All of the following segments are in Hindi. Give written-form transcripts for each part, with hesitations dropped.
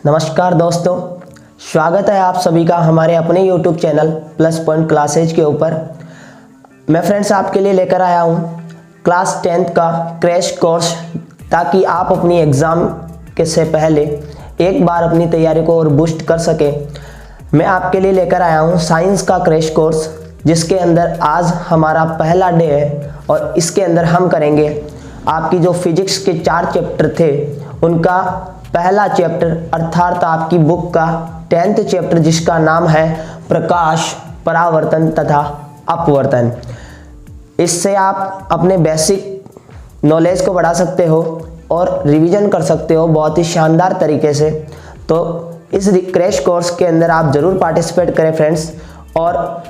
नमस्कार दोस्तों, स्वागत है आप सभी का हमारे अपने YouTube channel plus point classes के ऊपर। मैं फ्रेंड्स आपके लिए लेकर आया हूँ क्लास 10th का क्रैश कोर्स, ताकि आप अपनी एग्ज़ाम के से पहले एक बार अपनी तैयारी को और बूस्ट कर सके। मैं आपके लिए लेकर आया हूँ साइंस का क्रैश कोर्स, जिसके अंदर आज हमारा पहला डे है और इसके अंदर हम करेंगे आपकी जो फिजिक्स के 4 चैप्टर थे उनका पहला चैप्टर, अर्थात आपकी बुक का 10th चैप्टर, जिसका नाम है प्रकाश, परावर्तन तथा अपवर्तन। इससे आप अपने बेसिक नॉलेज को बढ़ा सकते हो और रिवीजन कर सकते हो बहुत ही शानदार तरीके से। तो इस क्रैश कोर्स के अंदर आप ज़रूर पार्टिसिपेट करें फ्रेंड्स, और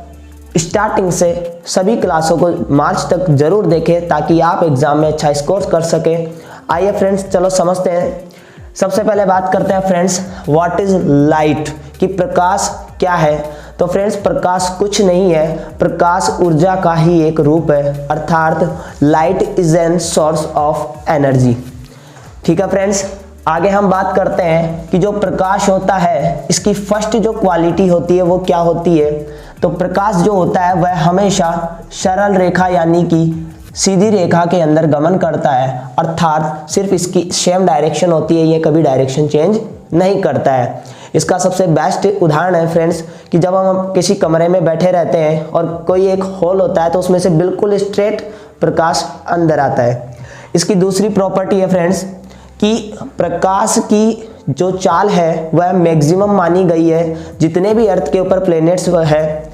स्टार्टिंग से सभी क्लासों को मार्च तक ज़रूर देखें ताकि आप एग्ज़ाम में अच्छा स्कोर कर सकें। आइए फ्रेंड्स, चलो समझते हैं। सबसे पहले बात करते हैं फ्रेंड्स, व्हाट इज़ लाइट, कि प्रकाश क्या है। तो फ्रेंड्स, प्रकाश कुछ नहीं है, प्रकाश ऊर्जा का ही एक रूप है, अर्थात light is an source of energy. ठीक है फ्रेंड्स, आगे हम बात करते हैं कि जो प्रकाश होता है इसकी फर्स्ट जो क्वालिटी होती है वो क्या होती है। तो प्रकाश जो होता है वह हमेशा सरल रेखा यानी कि सीधी रेखा के अंदर गमन करता है, अर्थात सिर्फ इसकी सेम डायरेक्शन होती है, ये कभी डायरेक्शन चेंज नहीं करता है। इसका सबसे बेस्ट उदाहरण है फ्रेंड्स कि जब हम किसी कमरे में बैठे रहते हैं और कोई एक होल होता है तो उसमें से बिल्कुल स्ट्रेट प्रकाश अंदर आता है। इसकी दूसरी प्रॉपर्टी है फ्रेंड्स कि प्रकाश की जो चाल है वह मैक्सिमम मानी गई है। जितने भी अर्थ के ऊपर प्लैनेट्स है,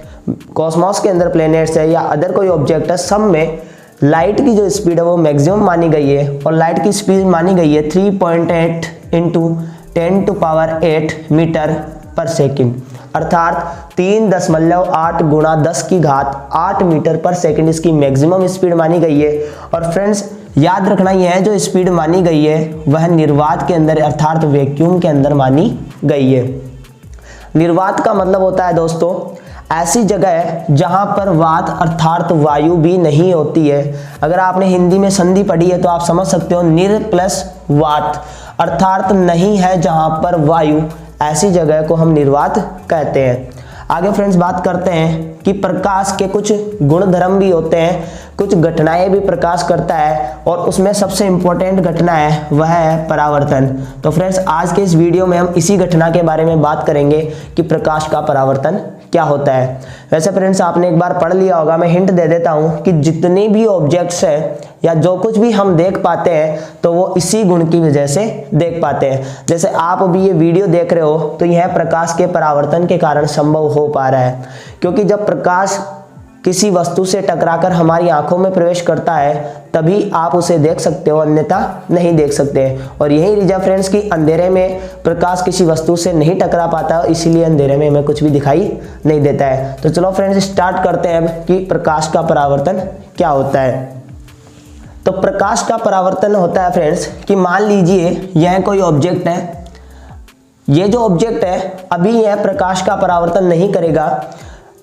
कॉस्मोस के अंदर प्लैनेट्स है या अदर कोई ऑब्जेक्ट है, सब में लाइट की जो स्पीड है वो मैक्सिमम मानी गई है, और लाइट की स्पीड मानी गई है 3.8 इंटू 10⁸ मीटर पर सेकेंड, अर्थात 3.8 गुणा 10 की घात 8 मीटर पर सेकेंड इसकी मैक्सिमम स्पीड मानी गई है। और फ्रेंड्स याद रखना, यह जो स्पीड मानी गई है वह निर्वात के अंदर अर्थात वैक्यूम के अंदर मानी गई है। निर्वात का मतलब होता है दोस्तों ऐसी जगह जहां पर वात अर्थात वायु भी नहीं होती है। अगर आपने हिंदी में संधि पढ़ी है तो आप समझ सकते हो, निर प्लस वात अर्थात नहीं है जहां पर वायु, ऐसी जगह को हम निर्वात कहते हैं। आगे फ्रेंड्स बात करते हैं कि प्रकाश के कुछ गुण धर्म भी होते हैं, कुछ घटनाएं भी प्रकाश करता है, और उसमें सबसे इंपॉर्टेंट घटना है वह है परावर्तन। तो फ्रेंड्स आज के इस वीडियो में हम इसी घटना के बारे में बात करेंगे कि प्रकाश का परावर्तन क्या होता है। वैसे फ्रेंड्स आपने एक बार पढ़ लिया होगा, मैं हिंट दे देता हूं कि जितने भी ऑब्जेक्ट्स है या जो कुछ भी हम देख पाते हैं तो वो इसी गुण की वजह से देख पाते हैं। जैसे आप अभी ये वीडियो देख रहे हो तो यह प्रकाश के परावर्तन के कारण संभव हो पा रहा है, क्योंकि जब प्रकाश किसी वस्तु से टकराकर हमारी आंखों में प्रवेश करता है तभी आप उसे देख सकते हो, अन्यथा नहीं देख सकते। और यही रीजन फ्रेंड्स कि अंधेरे में प्रकाश किसी वस्तु से नहीं टकरा पाता, इसीलिए अंधेरे में हमें कुछ भी दिखाई नहीं देता है। तो चलो फ्रेंड्स स्टार्ट करते हैं कि प्रकाश का परावर्तन क्या होता है। तो प्रकाश का परावर्तन होता है फ्रेंड्स कि मान लीजिए यह कोई ऑब्जेक्ट है, ये जो ऑब्जेक्ट है अभी यह प्रकाश का परावर्तन नहीं करेगा।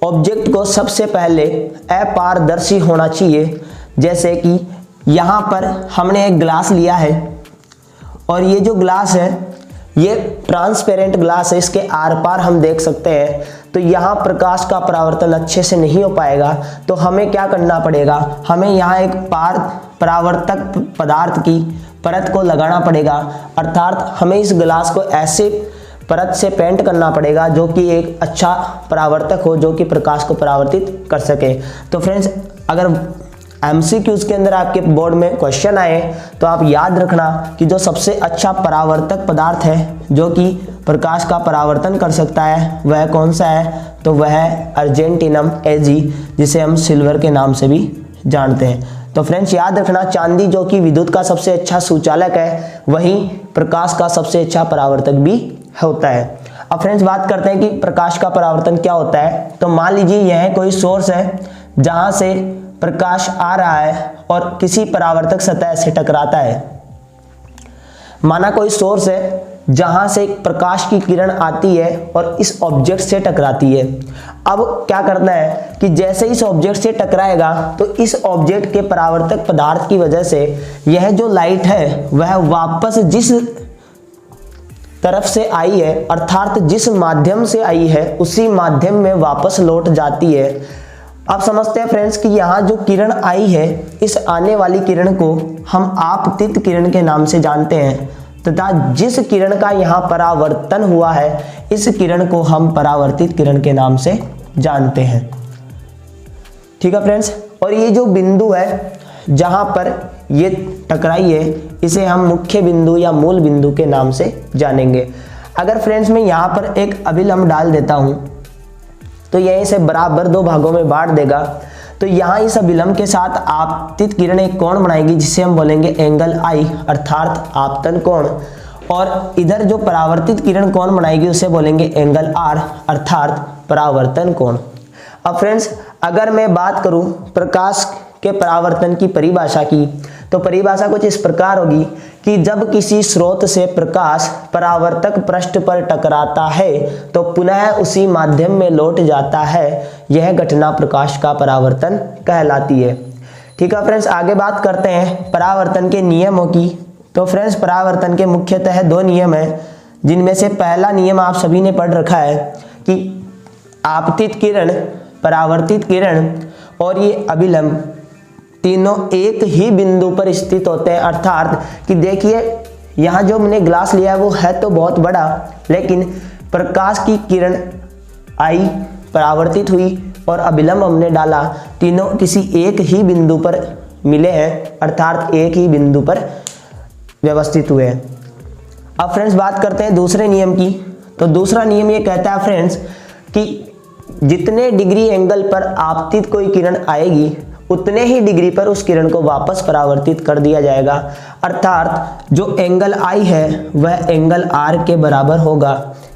ऑब्जेक्ट को सबसे पहले अपारदर्शी होना चाहिए। जैसे कि यहाँ पर हमने एक ग्लास लिया है और ये जो ग्लास है ये ट्रांसपेरेंट ग्लास है, इसके आर पार हम देख सकते हैं। तो यहाँ प्रकाश का परावर्तन अच्छे से नहीं हो पाएगा, तो हमें क्या करना पड़ेगा, हमें यहाँ एक परावर्तक पदार्थ की परत को लगाना पड़ेगा, अर्थात हमें इस ग्लास को ऐसे परत से पेंट करना पड़ेगा जो कि एक अच्छा परावर्तक हो, जो कि प्रकाश को परावर्तित कर सके। तो फ्रेंड्स अगर MCQs के अंदर आपके बोर्ड में क्वेश्चन आए तो आप याद रखना कि जो सबसे अच्छा परावर्तक पदार्थ है जो कि प्रकाश का परावर्तन कर सकता है वह कौन सा है, तो वह है अर्जेंटिनम Ag, जिसे हम सिल्वर के नाम से भी जानते हैं। तो फ्रेंड्स याद रखना, चांदी जो कि विद्युत का सबसे अच्छा सुचालक है, वहीं प्रकाश का सबसे अच्छा परावर्तक भी होता है। अब फ्रेंड्स बात करते हैं कि प्रकाश का परावर्तन क्या होता है। तो मान लीजिए यह कोई सोर्स है जहां से प्रकाश आ रहा है और किसी परावर्तक सतह से टकराता है। माना कोई सोर्स है जहां से प्रकाश की किरण आती है और इस ऑब्जेक्ट से टकराती है। अब क्या करना है कि जैसे इस ऑब्जेक्ट से टकराएगा तो इस ऑब्जेक्ट के परावर्तक पदार्थ की वजह से यह जो लाइट है वह वापस जिस तरफ से आई है, अर्थात जिस माध्यम से आई है उसी माध्यम में वापस लौट जाती है। अब समझते हैं फ्रेंड्स कि यहाँ जो किरण आई है, इस आने वाली किरण को हम आपतित किरण के नाम से जानते हैं, तथा जिस किरण का यहाँ परावर्तन हुआ है, इस किरण को हम परावर्तित किरण के नाम से जानते हैं। ठीक है फ्रेंड्स, और ये जो बिंदु है जहाँ पर ये टकराई है, इसे हम मुख्य बिंदु या मूल बिंदु के नाम से जानेंगे। अगर फ्रेंड्स मैं यहाँ पर एक अभिलंब डाल देता हूँ तो यह इसे बराबर दो भागों में बांट देगा। तो यहाँ इस अभिलंब के साथ आपतित किरण एक कोण बनाएगी जिसे हम बोलेंगे एंगल आई, अर्थात आपतन कोण, और इधर जो परावर्तित किरण कोण बनाएगी उसे बोलेंगे एंगल आर, अर्थात परावर्तन कोण। अब फ्रेंड्स अगर मैं बात करूं प्रकाश के परावर्तन की परिभाषा की, तो परिभाषा कुछ इस प्रकार होगी कि जब किसी स्रोत से प्रकाश परावर्तक पृष्ठ पर टकराता है तो पुनः उसी माध्यम में लौट जाता है, यह घटना प्रकाश का परावर्तन कहलाती है। ठीक है फ्रेंड्स, आगे बात करते हैं परावर्तन के नियमों की। तो फ्रेंड्स परावर्तन के मुख्यतः दो नियम हैं, जिनमें से पहला नियम आप सभी ने पढ़ रखा है कि आपतित किरण, परावर्तित किरण और ये अभिलंब तीनों एक ही बिंदु पर स्थित होते हैं। अर्थात कि देखिए यहाँ जो हमने ग्लास लिया है वो है तो बहुत बड़ा, लेकिन प्रकाश की किरण आई, परावर्तित हुई और अभिलंब हमने डाला, तीनों किसी एक ही बिंदु पर मिले हैं, अर्थात एक ही बिंदु पर व्यवस्थित हुए हैं। अब फ्रेंड्स बात करते हैं दूसरे नियम की। तो दूसरा नियम ये कहता है फ्रेंड्स कि जितने डिग्री एंगल पर आपतित कोई किरण आएगी उतने ही डिग्री पर उस किरण को वापस परावर्तित कर दिया जाएगा, अर्थात जो एंगल आई है वह एंगल आर के बराबर होगा।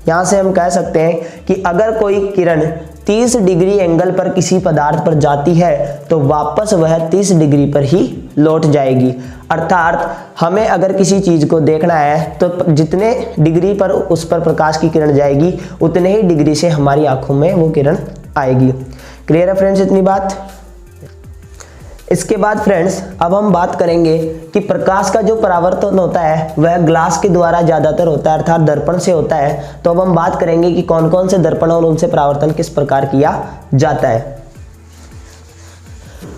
यहाँ से हम कह सकते हैं कि अगर कोई किरण 30 डिग्री एंगल पर किसी पदार्थ पर जाती है तो वापस वह 30 डिग्री पर ही लौट जाएगी। अर्थात हमें अगर किसी चीज़ को देखना है तो जितने डिग्री पर उस पर प्रकाश की किरण जाएगी उतने ही डिग्री से हमारी आंखों में वो किरण आएगी। क्लियर है फ्रेंड्स इतनी बात? इसके बाद फ्रेंड्स अब हम बात करेंगे कि प्रकाश का जो परावर्तन होता है वह ग्लास के द्वारा ज़्यादातर होता है, अर्थात दर्पण से होता है। तो अब हम बात करेंगे कि कौन कौन से दर्पण और उनसे परावर्तन किस प्रकार किया जाता है।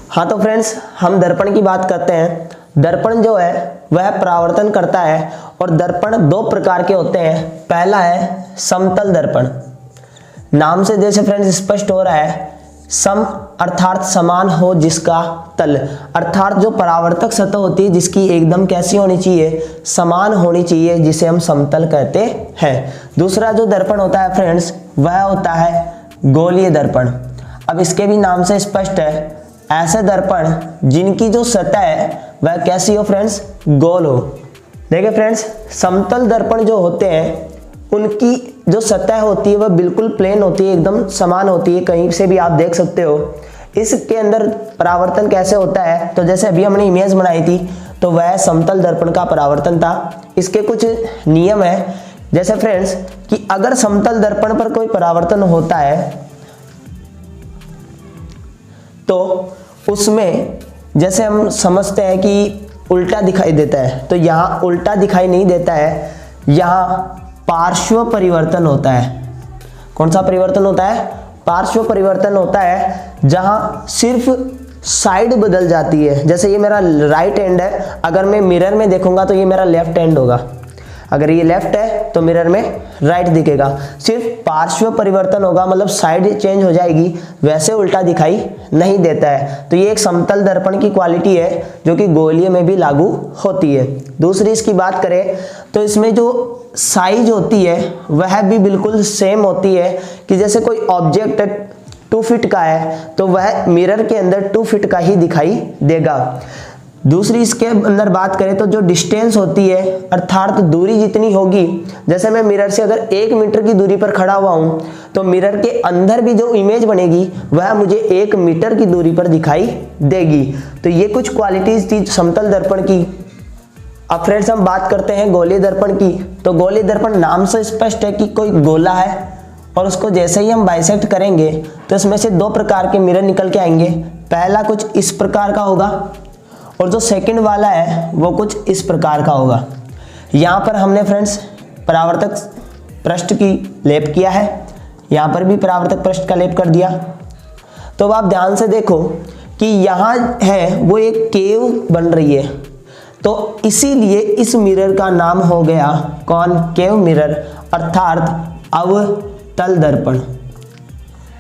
हाँ तो फ्रेंड्स हम दर्पण की बात करते हैं। दर्पण जो है वह परावर्तन करता है और दर्पण दो प्रकार के होते हैं। पहला है समतल दर्पण। नाम से जैसे फ्रेंड्स स्पष्ट हो रहा है, सम अर्थात समान हो जिसका तल, अर्थात जो परावर्तक सतह होती है जिसकी एकदम कैसी होनी चाहिए, समान होनी चाहिए, जिसे हम समतल कहते हैं। दूसरा जो दर्पण होता है फ्रेंड्स वह होता है गोलीय दर्पण। अब इसके भी नाम से स्पष्ट है, ऐसे दर्पण जिनकी जो सतह है वह कैसी हो फ्रेंड्स, गोल हो। देखिए फ्रेंड्स समतल दर्पण जो होते हैं उनकी जो सतह होती है वह बिल्कुल प्लेन होती है, एकदम समान होती है, कहीं से भी आप देख सकते हो। इसके अंदर परावर्तन कैसे होता है, तो जैसे अभी हमने इमेज बनाई थी तो वह समतल दर्पण का परावर्तन था। इसके कुछ नियम है, जैसे फ्रेंड्स कि अगर समतल दर्पण पर कोई परावर्तन होता है तो उसमें जैसे हम समझते हैं कि उल्टा दिखाई देता है, तो यहाँ उल्टा दिखाई नहीं देता है, यहाँ पार्श्व परिवर्तन होता है। कौन सा परिवर्तन होता है, पार्श्व परिवर्तन होता है, जहां सिर्फ साइड बदल जाती है। जैसे ये मेरा राइट हैंड है, अगर मैं मिरर में देखूंगा तो ये मेरा लेफ्ट हैंड होगा, अगर ये लेफ्ट है तो मिरर में राइट दिखेगा। सिर्फ पार्श्व परिवर्तन होगा, मतलब साइड चेंज हो जाएगी, वैसे उल्टा दिखाई नहीं देता है। तो ये एक समतल दर्पण की क्वालिटी है जो कि गोलीय में भी लागू होती है। दूसरी इसकी बात करें तो इसमें जो साइज होती है वह भी बिल्कुल सेम होती है, कि जैसे कोई ऑब्जेक्ट 2 फीट का है तो वह मिरर के अंदर 2 फीट का ही दिखाई देगा। दूसरी इसके अंदर बात करें तो जो डिस्टेंस होती है, अर्थात दूरी जितनी होगी, जैसे मैं मिरर से अगर 1 मीटर की दूरी पर खड़ा हुआ हूं तो मिरर के अंदर भी जो इमेज बनेगी वह मुझे 1 मीटर की दूरी पर दिखाई देगी। तो ये कुछ क्वालिटीज थी समतल दर्पण की। अब फ्रेंड्स हम बात करते हैं गोलीय दर्पण की। तो गोलीय दर्पण नाम से स्पष्ट है कि कोई गोला है और उसको जैसे ही हम बाइसेक्ट करेंगे तो इसमें से 2 प्रकार के मिरर निकल के आएंगे। पहला कुछ इस प्रकार का होगा और जो सेकंड वाला है वो कुछ इस प्रकार का होगा। यहाँ पर हमने फ्रेंड्स परावर्तक पृष्ठ की लेप किया है, यहाँ पर भी परावर्तक पृष्ठ का लेप कर दिया। तो अब आप ध्यान से देखो कि यहाँ है वो एक केव बन रही है, तो इसीलिए इस मिरर का नाम हो गया कॉनकेव मिरर अर्थात अवतल दर्पण।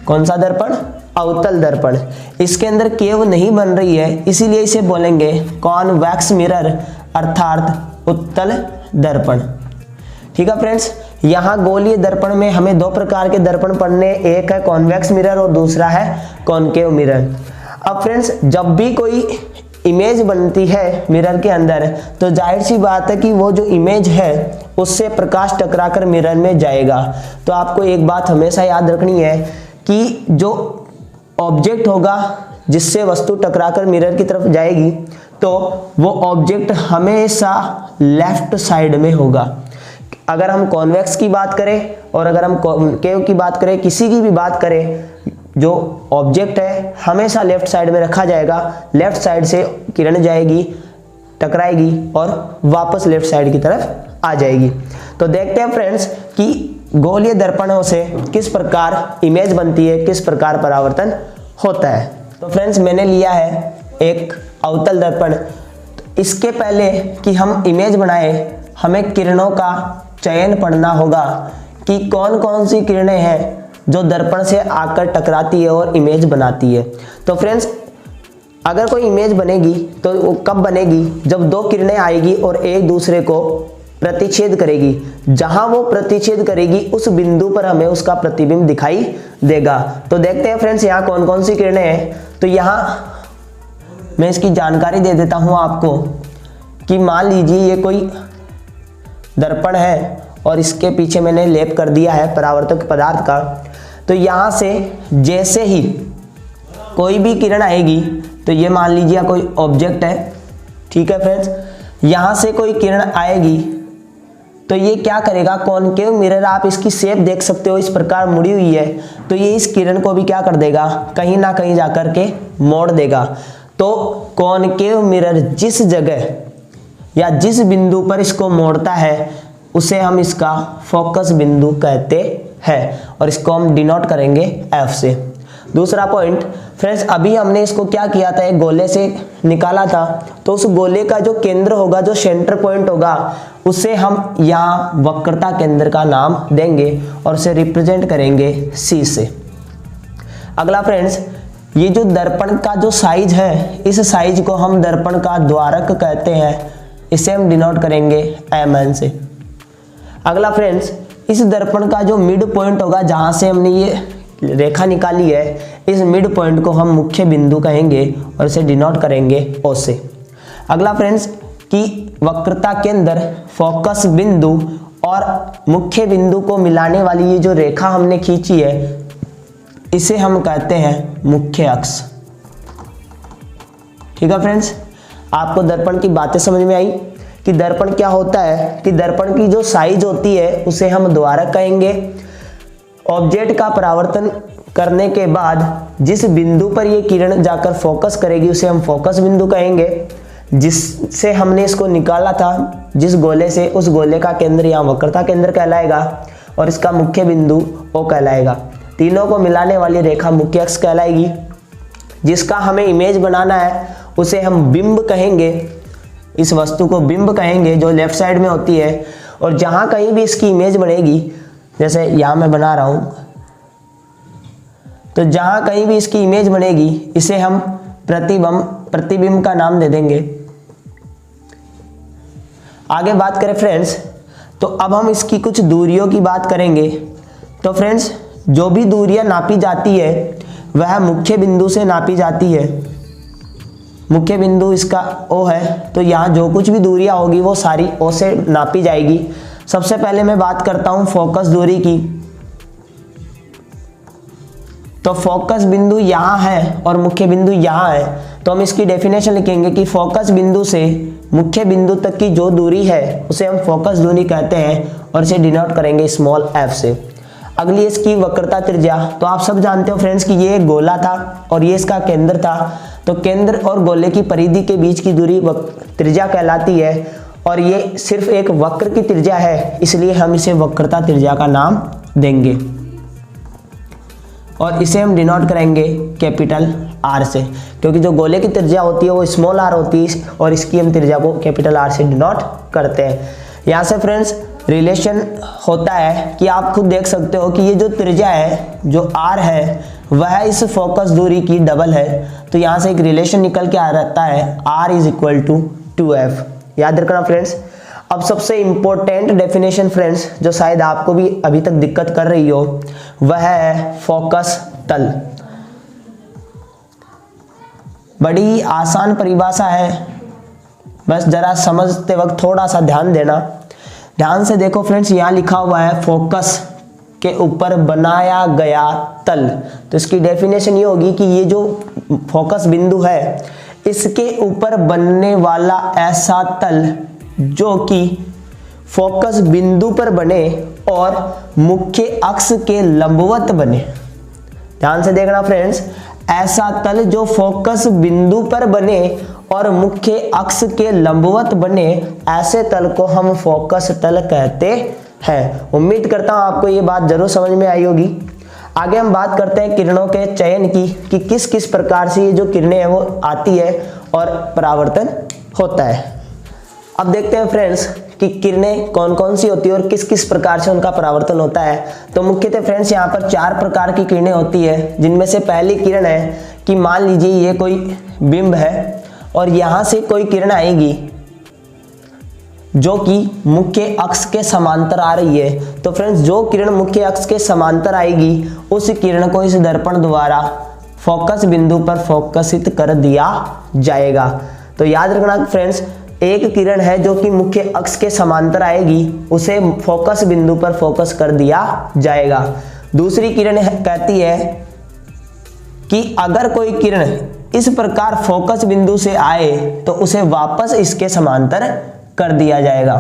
कौन सा दर्पण? अवतल दर्पण। इसके अंदर केव नहीं बन रही है, इसीलिए इसे बोलेंगे कॉन्वेक्स मिरर अर्थात उत्तल दर्पण। ठीक है फ्रेंड्स, यहाँ गोलीय दर्पण में हमें दो प्रकार के दर्पण पढ़ने, एक है कॉन्वेक्स मिरर और दूसरा है कॉनकेव मिरर। अब फ्रेंड्स, जब भी कोई इमेज बनती है मिरर के अंदर, तो जाहिर सी बात है कि वो जो इमेज है उससे प्रकाश टकराकर मिरर में जाएगा। तो आपको एक बात हमेशा याद रखनी है कि जो ऑब्जेक्ट होगा जिससे वस्तु टकराकर मिरर की तरफ जाएगी, तो वो ऑब्जेक्ट हमेशा लेफ्ट साइड में होगा। अगर हम कॉन्वेक्स की बात करें और अगर हम कॉनकेव की बात करें, किसी की भी बात करें, जो ऑब्जेक्ट है हमेशा लेफ्ट साइड में रखा जाएगा। लेफ्ट साइड से किरण जाएगी, टकराएगी और वापस लेफ्ट साइड की तरफ आ जाएगी। तो देखते हैं फ्रेंड्स कि गोलीय दर्पणों से किस प्रकार इमेज बनती है, किस प्रकार परावर्तन होता है। तो फ्रेंड्स, मैंने लिया है एक अवतल दर्पण। इसके पहले कि हम इमेज बनाए, हमें किरणों का चयन पढ़ना होगा कि कौन कौन सी किरणें हैं जो दर्पण से आकर टकराती है और इमेज बनाती है। तो फ्रेंड्स, अगर कोई इमेज बनेगी तो वो कब बनेगी? जब दो किरणें आएगी और एक दूसरे को प्रतिच्छेद करेगी। जहां वो प्रतिच्छेद करेगी उस बिंदु पर हमें उसका प्रतिबिंब दिखाई देगा। तो देखते हैं फ्रेंड्स, यहाँ कौन कौन सी किरणें हैं। तो यहाँ मैं इसकी जानकारी दे देता हूँ आपको कि मान लीजिए ये कोई दर्पण है और इसके पीछे मैंने लेप कर दिया है परावर्तक पदार्थ का। तो यहाँ से जैसे ही कोई भी किरण आएगी, तो ये मान लीजिए कोई ऑब्जेक्ट है, ठीक है फ्रेंड्स, यहाँ से कोई किरण आएगी तो ये क्या करेगा? कॉनकेव मिरर, आप इसकी शेप देख सकते हो, इस प्रकार मुड़ी हुई है, तो ये इस किरण को भी क्या कर देगा? कहीं ना कहीं जाकर के मोड़ देगा। तो कॉनकेव मिरर जिस जगह या जिस बिंदु पर इसको मोड़ता है उसे हम इसका फोकस बिंदु कहते हैं और इसको हम डिनोट करेंगे F से। दूसरा पॉइंट फ्रेंड्स, अभी हमने इसको क्या किया था? एक गोले से निकाला था, तो उस गोले का जो केंद्र होगा, जो सेंटर पॉइंट होगा, उसे हम यहाँ वक्रता केंद्र का नाम देंगे और उसे रिप्रेजेंट करेंगे C से। अगला फ्रेंड्स, ये जो दर्पण का जो साइज है, इस साइज को हम दर्पण का द्वारक कहते हैं, इसे हम डिनोट करेंगे MN से। अगला फ्रेंड्स, इस दर्पण का जो मिड पॉइंट होगा, जहां से हमने ये रेखा निकाली है, इस मिड पॉइंट को हम मुख्य बिंदु कहेंगे और इसे डिनोट करेंगे O से। अगला फ्रेंड्स, कि वक्रता केंद्र, फोकस बिंदु और मुख्य बिंदु को मिलाने वाली ये जो रेखा हमने खींची है, इसे हम कहते हैं मुख्य अक्ष। ठीक है फ्रेंड्स, आपको दर्पण की बातें समझ में आई कि दर्पण क्या होता है? कि दर्पण की जो साइज होती है उसे हम द्वारक कहेंगे। ऑब्जेक्ट का परावर्तन करने के बाद जिस बिंदु पर ये किरण जाकर फोकस करेगी उसे हम फोकस बिंदु कहेंगे। जिससे हमने इसको निकाला था, जिस गोले से, उस गोले का केंद्र यहाँ वक्रता केंद्र कहलाएगा और इसका मुख्य बिंदु O कहलाएगा। तीनों को मिलाने वाली रेखा मुख्य अक्ष कहलाएगी। जिसका हमें इमेज बनाना है उसे हम बिंब कहेंगे, इस वस्तु को बिंब कहेंगे जो लेफ्ट साइड में होती है। और जहां कहीं भी इसकी इमेज बनेगी, जैसे यहां मैं बना रहा हूं, तो जहां कहीं भी इसकी इमेज बनेगी इसे हम प्रतिबिंब का नाम दे देंगे। आगे बात करें फ्रेंड्स, तो अब हम इसकी कुछ दूरियों की बात करेंगे। तो फ्रेंड्स, जो भी दूरियां नापी जाती है वह मुख्य बिंदु से नापी जाती है। मुख्य बिंदु इसका O है, तो यहाँ जो कुछ भी दूरियां होगी वो सारी O से नापी जाएगी। सबसे पहले मैं बात करता हूं फोकस दूरी की। तो फोकस बिंदु यहाँ है और मुख्य बिंदु यहाँ है, तो हम इसकी डेफिनेशन लिखेंगे कि फोकस बिंदु से मुख्य बिंदु तक की जो दूरी है उसे हम फोकस दूरी कहते हैं और इसे डिनोट करेंगे स्मॉल f से। अगली इसकी वक्रता त्रिज्या। तो आप सब जानते हो फ्रेंड्स कि ये एक गोला था और ये इसका केंद्र था, तो केंद्र और गोले की परिधि के बीच की दूरी त्रिज्या कहलाती है। और ये सिर्फ एक वक्र की त्रिज्या है, इसलिए हम इसे वक्रता त्रिज्या का नाम देंगे और इसे हम डिनोट करेंगे कैपिटल आर से, क्योंकि जो गोले की त्रिज्या होती है वो स्मॉल आर होती है और इसकी हम त्रिज्या को कैपिटल आर से डिनोट करते हैं। यहाँ से फ्रेंड्स रिलेशन होता है कि आप खुद देख सकते हो कि ये जो त्रिज्या है जो आर है वह इस फोकस दूरी की डबल है, तो यहाँ से एक रिलेशन निकल के आ रहता है r is equal to 2f। याद रखना फ्रेंड्स। अब सबसे इंपॉर्टेंट डेफिनेशन फ्रेंड्स जो शायद आपको भी अभी तक दिक्कत कर रही हो वह है फोकस तल। बड़ी आसान परिभाषा है, बस जरा समझते वक्त थोड़ा सा ध्यान देना। ध्यान से देखो फ्रेंड्स, यहाँ लिखा हुआ है फोकस के ऊपर बनाया गया तल, तो इसकी डेफिनेशन ये होगी कि ये जो फोकस बिंदु है इसके ऊपर बनने वाला ऐसा तल जो कि फोकस बिंदु पर बने और मुख्य अक्ष के लंबवत बने। ध्यान से देखना फ्रेंड्स, ऐसा तल जो फोकस बिंदु पर बने और मुख्य अक्ष के लंबवत बने, ऐसे तल को हम फोकस तल कहते हैं। उम्मीद करता हूं आपको ये बात जरूर समझ में आई होगी। आगे हम बात करते हैं किरणों के चयन की कि किस किस प्रकार से ये जो किरणें हैं वो आती है और परावर्तन होता है। अब देखते हैं फ्रेंड्स कि किरणें कौन कौन सी होती है और किस किस प्रकार से उनका परावर्तन होता है। तो मुख्यतः फ्रेंड्स यहाँ पर 4 प्रकार की किरणें होती है, जिनमें से पहली किरण है कि मान लीजिए ये कोई बिंब है और यहाँ से कोई किरण आएगी जो कि मुख्य अक्ष के समांतर आ रही है। तो फ्रेंड्स जो किरण मुख्य अक्ष के समांतर आएगी उस किरण को इस दर्पण द्वारा फोकस बिंदु पर फोकसित कर दिया जाएगा। तो याद रखना फ्रेंड्स, एक किरण है जो कि मुख्य अक्ष के समांतर आएगी, उसे फोकस बिंदु पर फोकस कर दिया जाएगा। दूसरी किरण कहती है कि अगर कोई किरण इस प्रकार फोकस बिंदु से आए तो उसे वापस इसके समांतर कर दिया जाएगा।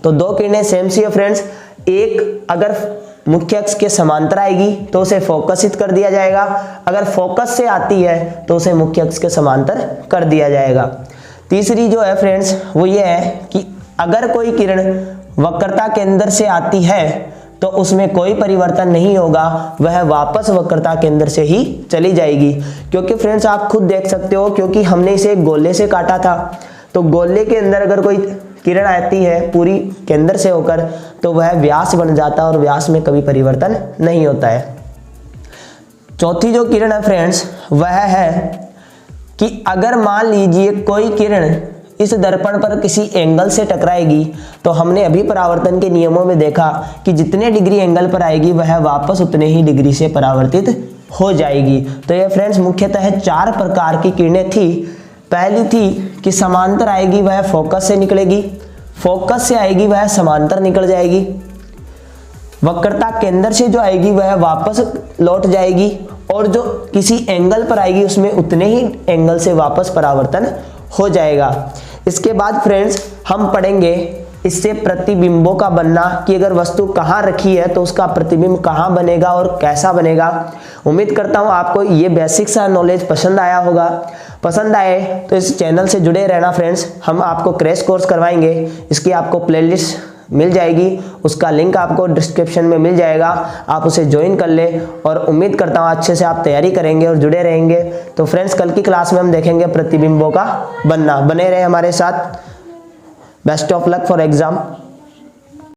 तो 2 किरणें सेम सी है फ्रेंड्स। एक अगर मुख्य अक्ष के समांतर आएगी तो उसे फोकसित कर दिया जाएगा, अगर फोकस से आती है तो उसे मुख्य अक्ष के समांतर कर दिया जाएगा। तीसरी जो है फ्रेंड्स वो ये है कि अगर कोई किरण वक्रता केंद्र से आती है तो उसमें कोई परिवर्तन नहीं होगा, वह वापस वक्रता केंद्र से ही चली जाएगी। क्योंकि फ्रेंड्स आप खुद देख सकते हो, क्योंकि हमने इसे एक गोले से काटा था, तो गोले के अंदर अगर कोई किरण आती है पूरी केंद्र से होकर तो वह व्यास बन जाता है और व्यास में कभी परिवर्तन नहीं होता है। चौथी जो किरण है फ्रेंड्स वह है कि अगर मान लीजिए कोई किरण इस दर्पण पर किसी एंगल से टकराएगी तो हमने अभी परावर्तन के नियमों में देखा कि जितने डिग्री एंगल पर आएगी वह वापस उतने ही डिग्री से परावर्तित हो जाएगी। तो ये फ्रेंड्स मुख्यतः 4 प्रकार की किरणें थी। पहली थी कि समांतर आएगी वह फोकस से निकलेगी, फोकस से आएगी वह समांतर निकल जाएगी, वक्रता केंद्र से जो आएगी वह वापस लौट जाएगी और जो किसी एंगल पर आएगी उसमें उतने ही एंगल से वापस परावर्तन हो जाएगा। इसके बाद फ्रेंड्स हम पढ़ेंगे इससे प्रतिबिंबों का बनना कि अगर वस्तु कहाँ रखी है तो उसका प्रतिबिंब कहाँ बनेगा और कैसा बनेगा। उम्मीद करता हूँ आपको ये बेसिक सा नॉलेज पसंद आया होगा। पसंद आए तो इस चैनल से जुड़े रहना फ्रेंड्स। हम आपको क्रैश कोर्स करवाएंगे, इसकी आपको प्लेलिस्ट मिल जाएगी, उसका लिंक आपको डिस्क्रिप्शन में मिल जाएगा, आप उसे ज्वाइन कर ले और उम्मीद करता हूँ अच्छे से आप तैयारी करेंगे और जुड़े रहेंगे। तो फ्रेंड्स कल की क्लास में हम देखेंगे प्रतिबिंबों का बनना। बने रहे हमारे साथ। Best of luck for exam.